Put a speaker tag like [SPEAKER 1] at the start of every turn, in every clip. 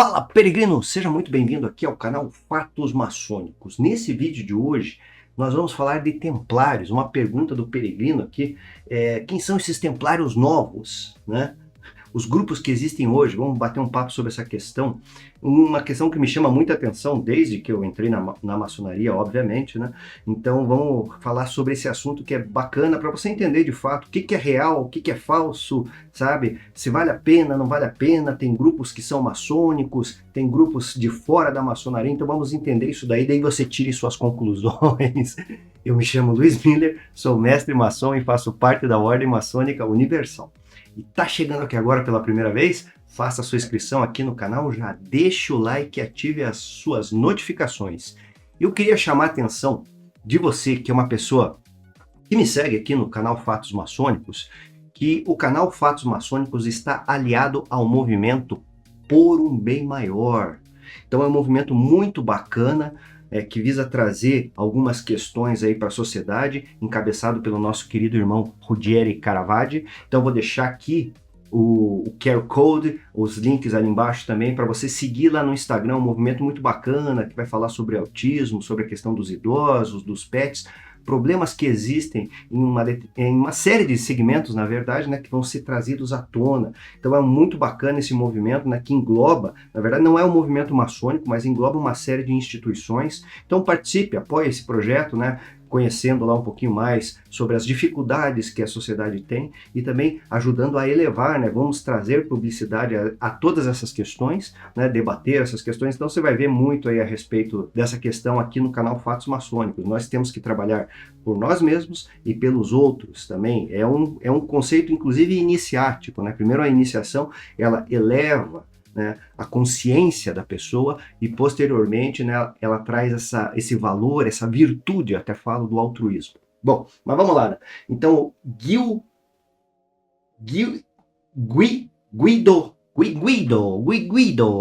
[SPEAKER 1] Fala, peregrino! Seja muito bem-vindo aqui ao canal Fatos Maçônicos. Nesse vídeo de hoje, nós vamos falar de templários. Uma pergunta do peregrino aqui, quem são esses templários novos, né? Os grupos que existem hoje, vamos bater um papo sobre essa questão. Uma questão que me chama muita atenção desde que eu entrei na maçonaria, obviamente, né? Então vamos falar sobre esse assunto que é bacana para você entender de fato o que é real, o que é falso, sabe? Se vale a pena, não vale a pena. Tem grupos que são maçônicos, tem grupos de fora da maçonaria, então vamos entender isso daí você tire suas conclusões. Eu me chamo Luiz Miller, sou mestre maçom e faço parte da Ordem Maçônica Universal. E tá chegando aqui agora pela primeira vez? Faça a sua inscrição aqui no canal, já deixa o like e ative as suas notificações. Eu queria chamar a atenção de você, que é uma pessoa que me segue aqui no canal Fatos Maçônicos, que o canal Fatos Maçônicos está aliado ao movimento Por um Bem Maior. Então é um movimento muito bacana, que visa trazer algumas questões aí para a sociedade, encabeçado pelo nosso querido irmão Ruggeri Caravaggi. Então vou deixar aqui o QR Code, os links ali embaixo também, para você seguir lá no Instagram, um movimento muito bacana, que vai falar sobre autismo, sobre a questão dos idosos, dos pets, problemas que existem em uma série de segmentos, na verdade, né, que vão ser trazidos à tona. Então é muito bacana esse movimento, né, que engloba, na verdade não é um movimento maçônico, mas engloba uma série de instituições. Então participe, apoie esse projeto, né, conhecendo lá um pouquinho mais sobre as dificuldades que a sociedade tem e também ajudando a elevar, né? Vamos trazer publicidade a todas essas questões, né? Debater essas questões. Então você vai ver muito aí a respeito dessa questão aqui no canal Fatos Maçônicos. Nós temos que trabalhar por nós mesmos e pelos outros também. É um conceito, inclusive, iniciático, né? Primeiro a iniciação, ela eleva, né, a consciência da pessoa e posteriormente, né, ela traz esse valor, essa virtude, até falo do altruísmo. Bom, mas vamos lá, né? Então, Guido,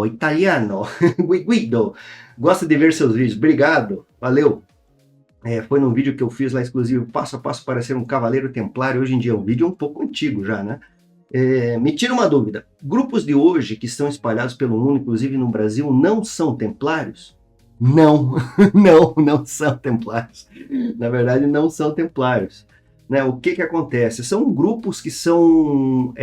[SPEAKER 1] italiano, Guido, gosta de ver seus vídeos, obrigado, valeu. Foi num vídeo que eu fiz lá exclusivo, passo a passo para ser um cavaleiro templário. Hoje em dia o vídeo é um pouco antigo já, né? Me tira uma dúvida, grupos de hoje que estão espalhados pelo mundo, inclusive no Brasil, não são templários? Não, não são templários. Na verdade, não são templários. Né? O que acontece? São grupos que são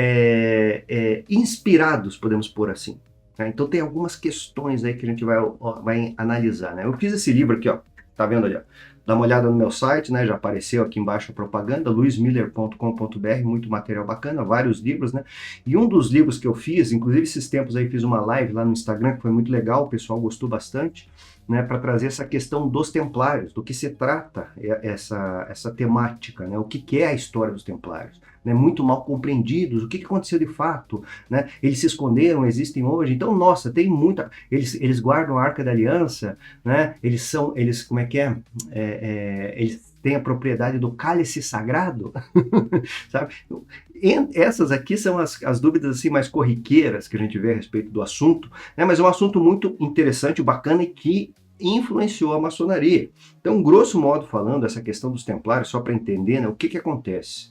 [SPEAKER 1] inspirados, podemos pôr assim. Né? Então tem algumas questões aí que a gente vai analisar. Né? Eu fiz esse livro aqui, ó, tá vendo ali, ó? Dá uma olhada no meu site, né? Já apareceu aqui embaixo a propaganda, luismiller.com.br, muito material bacana, vários livros, né? E um dos livros que eu fiz, inclusive esses tempos aí fiz uma live lá no Instagram, que foi muito legal, o pessoal gostou bastante, né? Para trazer essa questão dos templários, do que se trata essa temática, né? O que é a história dos templários. Né, muito mal compreendidos, o que aconteceu de fato, né? Eles se esconderam, existem hoje, então, nossa, tem muita, eles guardam a Arca da Aliança, né? Eles como é que é? Eles têm a propriedade do cálice sagrado, sabe? Essas aqui são as dúvidas assim mais corriqueiras que a gente vê a respeito do assunto, né? Mas é um assunto muito interessante, bacana e que influenciou a maçonaria. Então, grosso modo falando, essa questão dos templários, só para entender, né, o que acontece?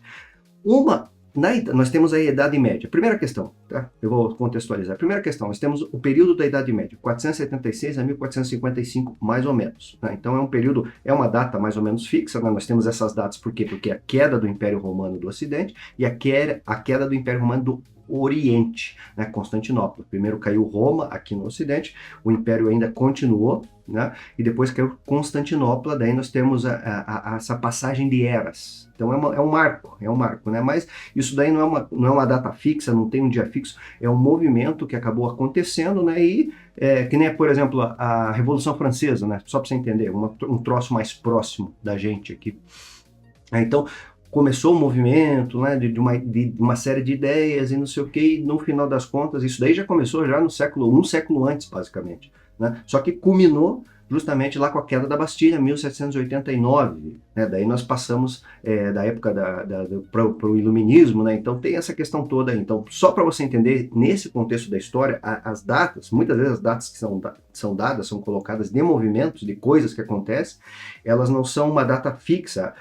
[SPEAKER 1] Nós temos a Idade Média. Primeira questão, tá? Eu vou contextualizar. Primeira questão, nós temos o período da Idade Média, 476 a 1455, mais ou menos. Né? Então é um período, é uma data mais ou menos fixa, né? Nós temos essas datas por quê? Porque a queda do Império Romano do Ocidente e a queda do Império Romano do Oriente, né? Constantinopla. Primeiro caiu Roma aqui no Ocidente, o Império ainda continuou, né? E depois caiu Constantinopla, daí nós temos essa passagem de eras. Então é um marco, né? Mas isso daí não é uma data fixa, não tem um dia fixo, é um movimento que acabou acontecendo, né? E que nem, por exemplo, a Revolução Francesa, né? Só para você entender, um troço mais próximo da gente aqui. Então, começou o movimento, né, de uma série de ideias e não sei o que, e no final das contas, isso daí já começou já no um século antes, basicamente. Né? Só que culminou justamente lá com a queda da Bastilha, 1789. Né? Daí nós passamos da época para o Iluminismo, né? Então tem essa questão toda aí. Então, só para você entender, nesse contexto da história, as datas, muitas vezes as datas que são dadas, são colocadas de movimentos, de coisas que acontecem, elas não são uma data fixa.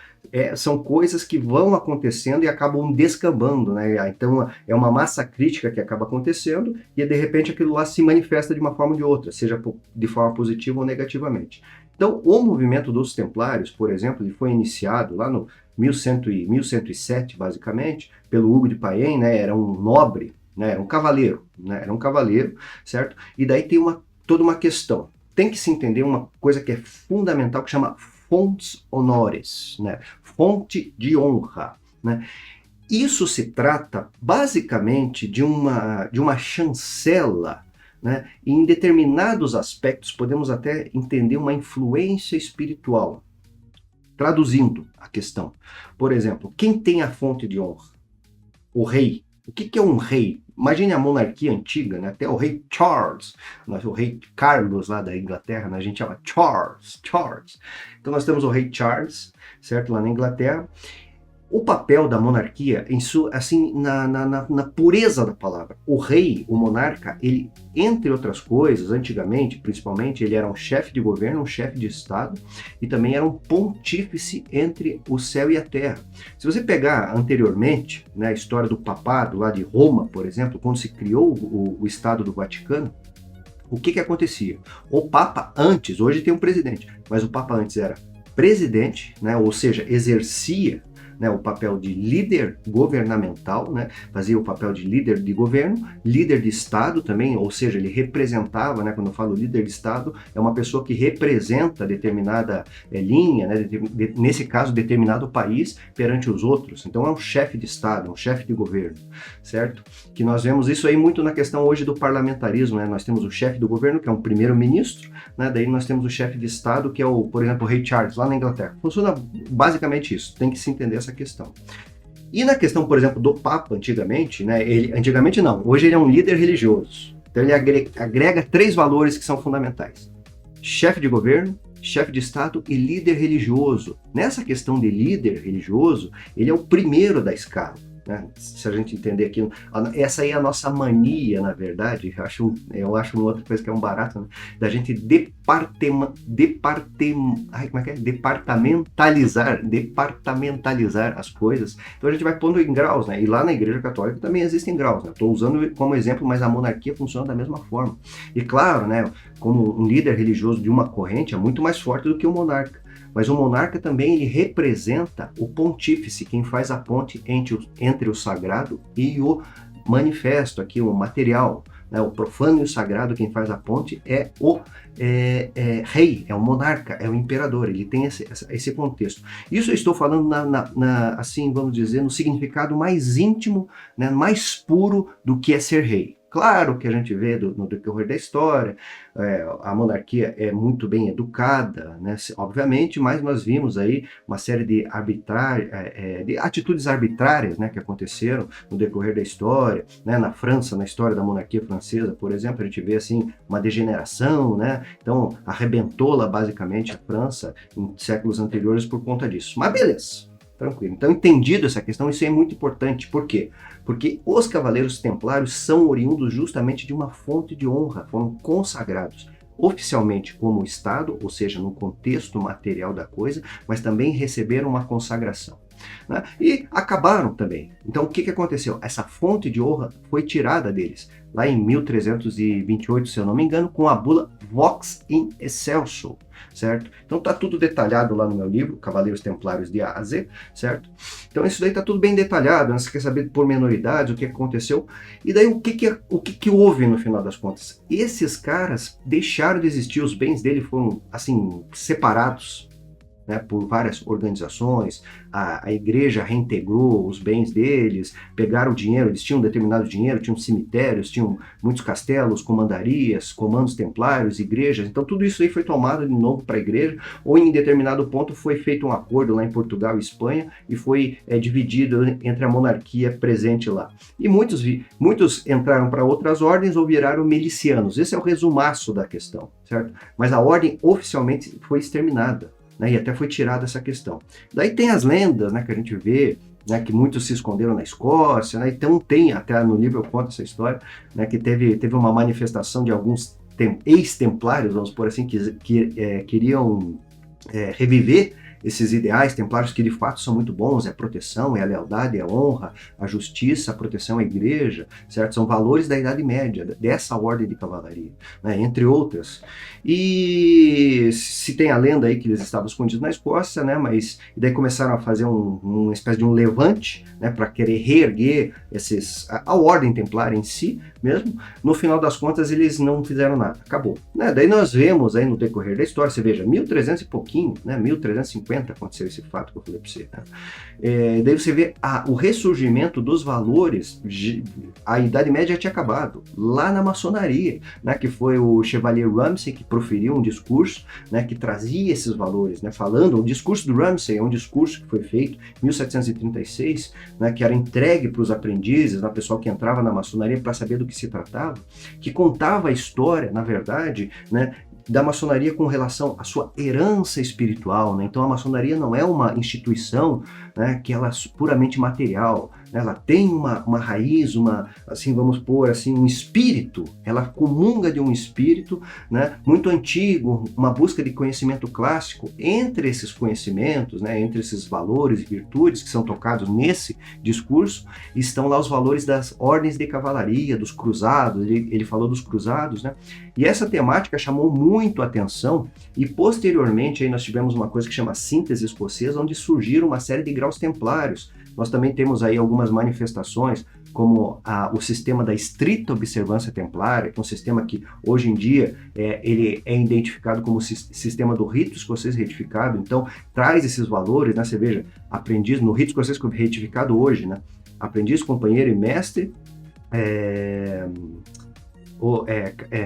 [SPEAKER 1] são coisas que vão acontecendo e acabam descambando, né? Então é uma massa crítica que acaba acontecendo e de repente aquilo lá se manifesta de uma forma ou de outra, seja de forma positiva ou negativamente. Então o movimento dos Templários, por exemplo, ele foi iniciado lá no 1107, basicamente, pelo Hugo de Payens, né? Era um nobre, né? Era um cavaleiro, né? Era um cavaleiro, certo? E daí tem toda uma questão. Tem que se entender uma coisa que é fundamental, que chama fontes honores, né? Fonte de honra, né? Isso se trata basicamente de uma chancela, né? E em determinados aspectos podemos até entender uma influência espiritual. Traduzindo a questão, por exemplo, quem tem a fonte de honra? O rei. O que é um rei? Imagine a monarquia antiga, né? Até o rei Charles, o rei Carlos lá da Inglaterra, né? A gente chama Charles. Então nós temos o rei Charles, certo? Lá na Inglaterra. O papel da monarquia, assim, na pureza da palavra. O rei, o monarca, ele, entre outras coisas, antigamente, principalmente, ele era um chefe de governo, um chefe de estado, e também era um pontífice entre o céu e a terra. Se você pegar anteriormente, né, a história do papado lá de Roma, por exemplo, quando se criou o Estado do Vaticano, o que acontecia? O Papa antes, hoje tem um presidente, mas o Papa antes era presidente, né, ou seja, exercia, né, o papel de líder governamental, né, fazia o papel de líder de governo, líder de Estado também, ou seja, ele representava, né, quando eu falo líder de Estado, é uma pessoa que representa determinada linha, né, nesse caso, determinado país perante os outros. Então é um chefe de Estado, um chefe de governo, certo? Que nós vemos isso aí muito na questão hoje do parlamentarismo, né? Nós temos o chefe do governo, que é um primeiro-ministro, né? Daí nós temos o chefe de Estado, que é por exemplo, o rei Charles, lá na Inglaterra. Funciona basicamente isso, tem que se entender essa questão. E na questão, por exemplo, do Papa, antigamente, né? Antigamente não, hoje ele é um líder religioso. Então ele agrega 3 valores que são fundamentais: chefe de governo, chefe de Estado e líder religioso. Nessa questão de líder religioso, ele é o primeiro da escala. Né? Se a gente entender aqui, essa aí é a nossa mania, na verdade, eu acho uma outra coisa que é um barato, né? Da gente departamentalizar as coisas. Então a gente vai pondo em graus, né? E lá na Igreja Católica também existem graus, né? Estou usando como exemplo, mas a monarquia funciona da mesma forma. E claro, né, como um líder religioso de uma corrente é muito mais forte do que o monarca. Mas o monarca também ele representa o pontífice, quem faz a ponte entre o sagrado e o manifesto, aqui o material. Né? O profano e o sagrado, quem faz a ponte é o rei, é o monarca, é o imperador, ele tem esse contexto. Isso eu estou falando, assim, vamos dizer, no significado mais íntimo, né, mais puro do que é ser rei. Claro que a gente vê no decorrer da história, a monarquia é muito bem educada, né, obviamente, mas nós vimos aí uma série de atitudes arbitrárias, né, que aconteceram no decorrer da história, né, na França, na história da monarquia francesa, por exemplo, a gente vê assim uma degeneração, né, então arrebentou lá basicamente a França em séculos anteriores por conta disso. Mas beleza. Tranquilo. Então, entendido essa questão, isso é muito importante. Por quê? Porque os cavaleiros templários são oriundos justamente de uma fonte de honra, foram consagrados oficialmente como Estado, ou seja, no contexto material da coisa, mas também receberam uma consagração. Né? E acabaram também. Então, o que aconteceu? Essa fonte de honra foi tirada deles, lá em 1328, se eu não me engano, com a bula Vox in Excelso, certo? Então tá tudo detalhado lá no meu livro, Cavaleiros Templários de A a Z, certo? Então isso daí tá tudo bem detalhado, né? Você quer saber por menoridades, o que aconteceu, e daí o que houve no final das contas? Esses caras deixaram de existir, os bens dele foram, assim, separados, né, por várias organizações, a igreja reintegrou os bens deles, pegaram o dinheiro, eles tinham determinado dinheiro, tinham cemitérios, tinham muitos castelos, comandarias, comandos templários, igrejas, então tudo isso aí foi tomado de novo para a igreja, ou em determinado ponto foi feito um acordo lá em Portugal e Espanha, e foi dividido entre a monarquia presente lá. E muitos entraram para outras ordens ou viraram milicianos, esse é o resumaço da questão, certo? Mas a ordem oficialmente foi exterminada. Né, e até foi tirada essa questão. Daí tem as lendas, né, que a gente vê, né, que muitos se esconderam na Escócia, né, então tem, até no livro eu conto essa história, né, que teve uma manifestação de alguns ex-templários, vamos por assim, que queriam reviver esses ideais templários que de fato são muito bons, é a proteção, é a lealdade, é a honra, a justiça, a proteção à igreja, certo? São valores da Idade Média, dessa ordem de cavalaria, né? Entre outras. E se tem a lenda aí que eles estavam escondidos na Escócia, né? Mas e daí começaram a fazer uma espécie de um levante, né? Para querer reerguer a ordem templária em si mesmo. No final das contas, eles não fizeram nada, acabou. Né? Daí nós vemos aí no decorrer da história, você veja, 1300 e pouquinho, né? 1350 aconteceu esse fato que eu falei para você. Né? Daí você vê o ressurgimento dos valores, a Idade Média tinha acabado, lá na maçonaria, né? Que foi o Chevalier Ramsay que proferiu um discurso, né? Que trazia esses valores, né? Falando, o discurso do Ramsay é um discurso que foi feito em 1736, né? Que era entregue para os aprendizes, né? O pessoal que entrava na maçonaria para saber do que se tratava, que contava a história, na verdade, né, da maçonaria com relação à sua herança espiritual, né? Então a maçonaria não é uma instituição, né, que ela é puramente material, né? Ela tem uma raiz, assim, vamos pôr assim, um espírito, ela comunga de um espírito, né, muito antigo, uma busca de conhecimento clássico. Entre esses conhecimentos, né, entre esses valores e virtudes que são tocados nesse discurso, estão lá os valores das ordens de cavalaria, dos cruzados, ele falou dos cruzados, né? E essa temática chamou muito a atenção e posteriormente aí nós tivemos uma coisa que chama síntese escocesa, onde surgiram uma série de graus templários. Nós também temos aí algumas manifestações, como o sistema da estrita observância templária, que é um sistema que hoje em dia ele é identificado como sistema do rito escocês retificado, então traz esses valores, né? Você veja, aprendiz no rito escocês retificado hoje, né? Aprendiz, companheiro e mestre,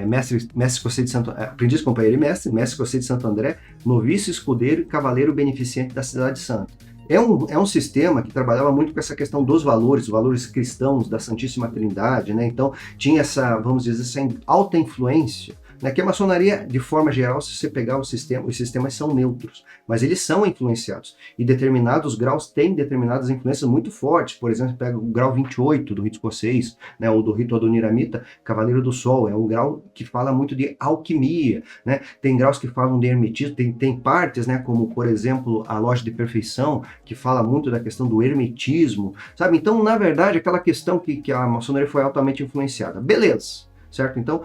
[SPEAKER 1] mestre escocês de Santo aprendiz, companheiro e mestre escocês de Santo André, noviço, escudeiro e cavaleiro beneficente da Cidade Santa. É um sistema que trabalhava muito com essa questão dos valores cristãos da Santíssima Trindade, né? Então tinha essa, vamos dizer, essa alta influência, né? Que a maçonaria, de forma geral, se você pegar os sistemas são neutros, mas eles são influenciados. E determinados graus têm determinadas influências muito fortes. Por exemplo, pega o grau 28 do rito escocês, né? Ou do rito adoniramita, Cavaleiro do Sol. É um grau que fala muito de alquimia, né? Tem graus que falam de hermetismo, tem partes, né? Como, por exemplo, a Loja de Perfeição, que fala muito da questão do hermetismo, sabe? Então, na verdade, aquela questão que a maçonaria foi altamente influenciada. Beleza, certo? Então,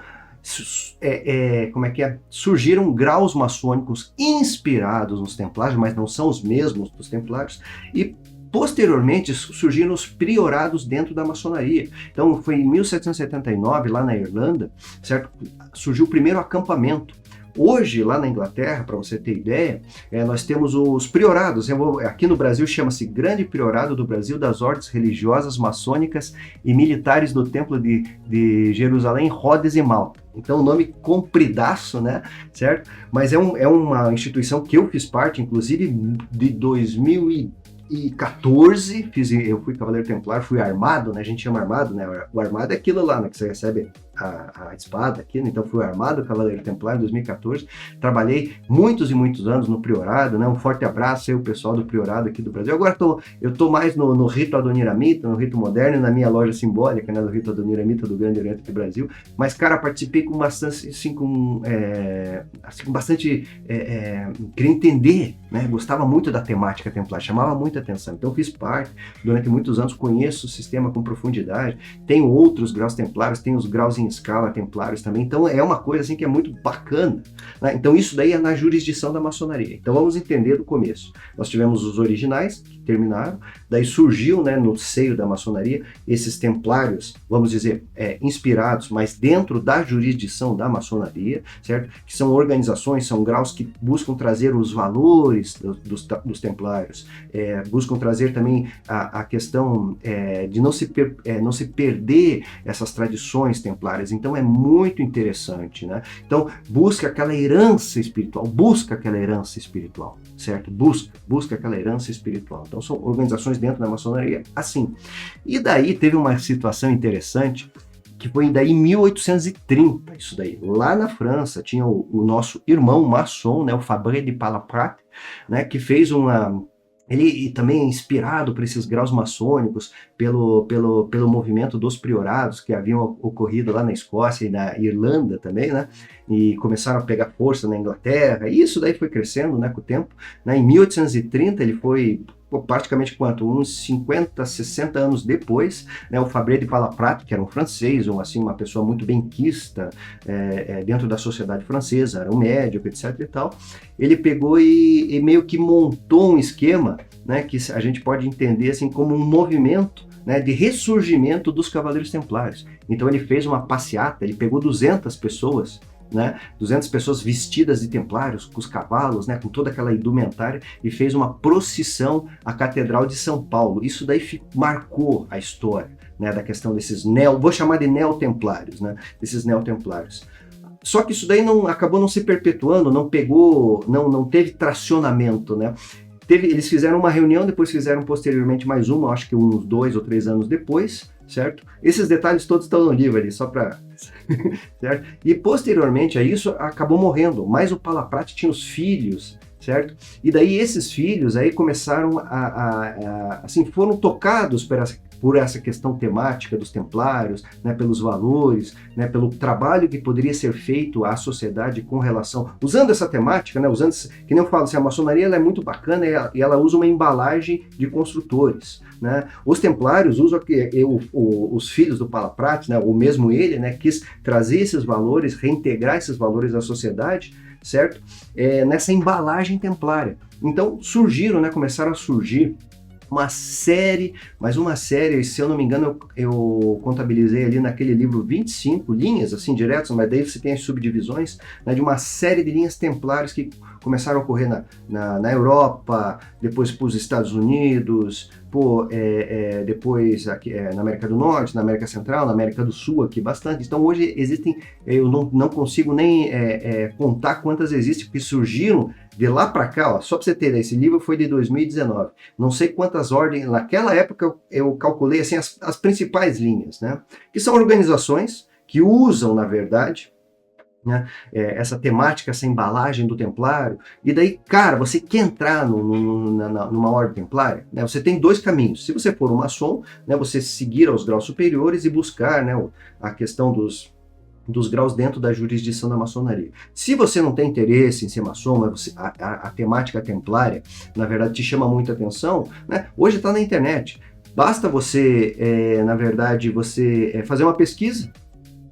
[SPEAKER 1] surgiram graus maçônicos inspirados nos templários, mas não são os mesmos dos templários, e posteriormente surgiram os priorados dentro da maçonaria. Então foi em 1779, lá na Irlanda, certo? Surgiu o primeiro acampamento. Hoje, lá na Inglaterra, para você ter ideia, nós temos os priorados. Aqui no Brasil chama-se Grande Priorado do Brasil das Ordens Religiosas Maçônicas e Militares do Templo de Jerusalém, Rhodes e Malta. Então, o nome compridaço, né? Certo? Mas é uma instituição que eu fiz parte, inclusive, de 2014, eu fui Cavaleiro Templário, fui armado, né? A gente chama armado, né? O armado é aquilo lá, né? Que você recebe a espada aqui, né? Então fui armado Cavaleiro Templário em 2014, trabalhei muitos e muitos anos no Priorado, né? Um forte abraço aí o pessoal do Priorado aqui do Brasil. Agora eu tô mais no rito adoniramita, no rito moderno, na minha loja simbólica, né? Do rito adoniramita do Grande Oriente do Brasil, mas cara, participei com bastante, queria entender, né? Gostava muito da temática templar, chamava muita atenção, então fiz parte durante muitos anos, conheço o sistema com profundidade, tenho outros graus templários, tenho os graus em escala templários também, então é uma coisa assim que é muito bacana, né? Então isso daí é na jurisdição da maçonaria. Então vamos entender do começo. Nós tivemos os originais, que terminaram, daí surgiu, né, no seio da maçonaria, esses templários, vamos dizer, inspirados, mas dentro da jurisdição da maçonaria, certo? Que são organizações, são graus que buscam trazer os valores dos templários, buscam trazer também a questão de não se perder essas tradições templárias. Então é muito interessante, né? Então busca aquela herança espiritual, certo? Busca aquela herança espiritual. Então são organizações dentro da maçonaria assim. E daí teve uma situação interessante, que foi daí em 1830, isso daí. Lá na França tinha o nosso irmão maçom, né, o Fabre de Palaprat, né, que fez Ele também é inspirado por esses graus maçônicos, pelo movimento dos priorados que haviam ocorrido lá na Escócia e na Irlanda também, né? E começaram a pegar força na Inglaterra. E isso daí foi crescendo, né, com o tempo. Né? Em 1830 ele foi praticamente quanto? Uns 50, 60 anos depois, né, o Fabre de Palaprato, que era um francês, uma pessoa muito benquista dentro da sociedade francesa, era um médico, etc e tal, ele pegou e meio que montou um esquema, né, que a gente pode entender assim como um movimento, né, de ressurgimento dos Cavaleiros Templários. Então ele fez uma passeata, ele pegou 200 pessoas, né, 200 pessoas vestidas de templários, com os cavalos, né, com toda aquela indumentária, e fez uma procissão à Catedral de São Paulo. Isso daí marcou a história, né, da questão desses vou chamar de neotemplários, né, desses neotemplários. Só que isso daí acabou não se perpetuando, não pegou, não teve tracionamento, né. Eles fizeram uma reunião, depois fizeram posteriormente mais uma, acho que uns 2 ou 3 anos depois, certo? Esses detalhes todos estão no livro ali, só para... certo? E posteriormente a isso acabou morrendo, mas o Palaprati tinha os filhos, certo? E daí esses filhos aí começaram assim, foram tocados por essa questão temática dos templários, né, pelos valores, né, pelo trabalho que poderia ser feito à sociedade com relação, usando essa temática, né, que nem eu falo, assim, a maçonaria ela é muito bacana e ela usa uma embalagem de construtores, né? Os templários usam os filhos do Palaprati, né, ou mesmo ele, né, quis trazer esses valores, reintegrar esses valores à sociedade, certo? Nessa embalagem templária. Então surgiram, né, começaram a surgir uma série, se eu não me engano, eu contabilizei ali naquele livro 25 linhas, assim, diretas, mas daí você tem as subdivisões, né, de uma série de linhas templárias que começaram a ocorrer na Europa, depois para os Estados Unidos, depois aqui, na América do Norte, na América Central, na América do Sul, aqui bastante. Então hoje existem, eu não consigo nem contar quantas existem, porque surgiram de lá para cá, ó, só para você ter, esse livro foi de 2019. Não sei quantas ordens, naquela época eu calculei assim, as principais linhas, né? Que são organizações que usam, na verdade, né, essa temática, essa embalagem do templário, e daí, cara, você quer entrar numa ordem templária, né, você tem 2 caminhos. Se você for um maçom, né, você seguir aos graus superiores e buscar, né, a questão dos graus dentro da jurisdição da maçonaria. Se você não tem interesse em ser maçom, mas a temática templária, na verdade, te chama muita atenção, né, hoje está na internet. Basta você, na verdade, fazer uma pesquisa,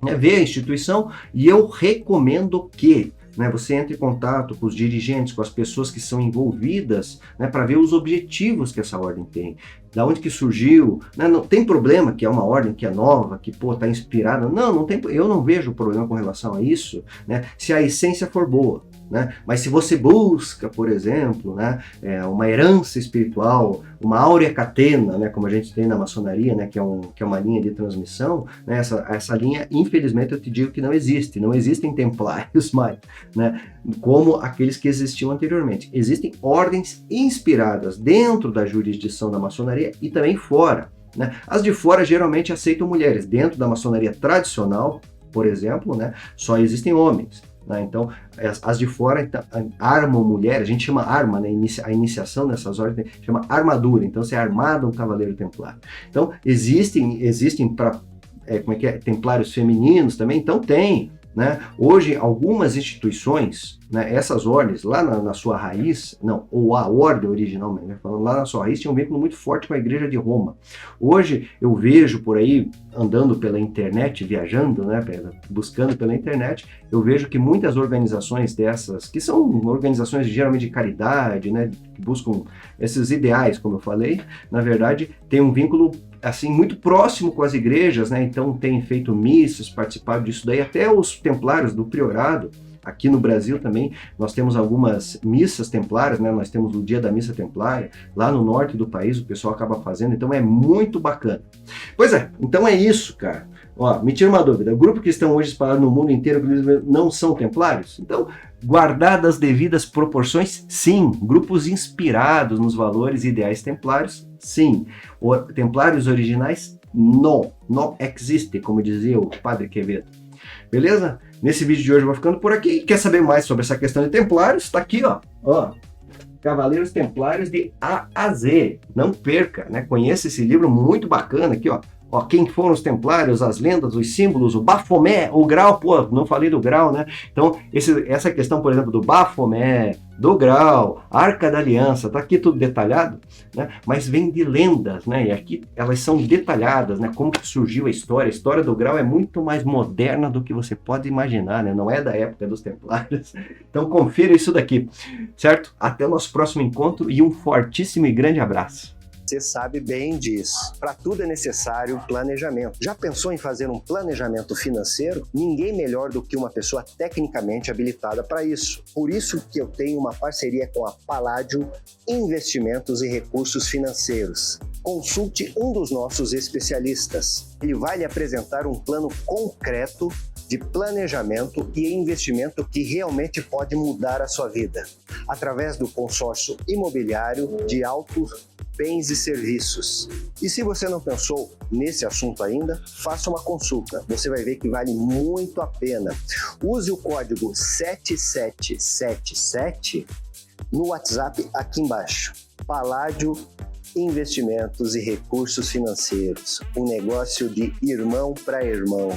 [SPEAKER 1] né, ver a instituição, e eu recomendo que, né, você entre em contato com os dirigentes, com as pessoas que são envolvidas, né, para ver os objetivos que essa ordem tem, da onde que surgiu, né, não tem problema que é uma ordem que é nova, que está inspirada, não tem, eu não vejo problema com relação a isso, né, se a essência for boa. Né? Mas se você busca, por exemplo, né, uma herança espiritual, uma áurea catena, né, como a gente tem na maçonaria, né, que é uma linha de transmissão, né, essa linha, infelizmente, eu te digo que não existe. Não existem templários mais, né, como aqueles que existiam anteriormente. Existem ordens inspiradas dentro da jurisdição da maçonaria e também fora. Né? As de fora geralmente aceitam mulheres. Dentro da maçonaria tradicional, por exemplo, né, só existem homens. Né? Então, as de fora armam mulheres, a gente chama arma, né? A iniciação nessas ordens chama armadura, então você é armado um cavaleiro templário. Então, existem para templários femininos também, então tem. Né? Hoje, algumas instituições, né, essas ordens, lá na sua raiz, ou a ordem original, né, falando, lá na sua raiz, tinha um vínculo muito forte com a Igreja de Roma. Hoje, eu vejo por aí, andando pela internet, viajando, né, buscando pela internet, eu vejo que muitas organizações dessas, que são organizações geralmente de caridade, né, que buscam esses ideais, como eu falei, na verdade, tem um vínculo assim, muito próximo com as igrejas, né? Então tem feito missas, participado disso daí, até os templários do priorado, aqui no Brasil também, nós temos algumas missas templárias, né? Nós temos o dia da missa templária, lá no norte do país o pessoal acaba fazendo, então é muito bacana. Pois é, então é isso, cara. Ó, me tira uma dúvida, o grupo que estão hoje espalhados no mundo inteiro não são templários? Então, guardadas as devidas proporções, sim. Grupos inspirados nos valores e ideais templários, sim. Templários originais, não existe, como dizia o Padre Quevedo. Beleza? Nesse vídeo de hoje eu vou ficando por aqui. Quer saber mais sobre essa questão de templários? Está aqui, ó. Cavaleiros Templários de A a Z. Não perca, né? Conheça esse livro muito bacana aqui, ó. Ó, quem foram os templários, as lendas, os símbolos, o Bafomé, o grau, pô, não falei do grau, né? Então, essa questão, por exemplo, do Bafomé, do grau, Arca da Aliança, tá aqui tudo detalhado, né? Mas vem de lendas, né? E aqui elas são detalhadas, né? Como que surgiu a história do grau é muito mais moderna do que você pode imaginar, né? Não é da época dos templários. Então, confira isso daqui, certo? Até o nosso próximo encontro e um fortíssimo e grande abraço.
[SPEAKER 2] Você sabe bem disso. Para tudo é necessário planejamento. Já pensou em fazer um planejamento financeiro? Ninguém melhor do que uma pessoa tecnicamente habilitada para isso. Por isso que eu tenho uma parceria com a Palladio Investimentos e Recursos Financeiros. Consulte um dos nossos especialistas. Ele vai lhe apresentar um plano concreto de planejamento e investimento que realmente pode mudar a sua vida, através do consórcio imobiliário de altos bens e serviços. E se você não pensou nesse assunto ainda, faça uma consulta. Você vai ver que vale muito a pena. Use o código 7777 no WhatsApp aqui embaixo. Palladio Investimentos e Recursos Financeiros. Um negócio de irmão para irmão.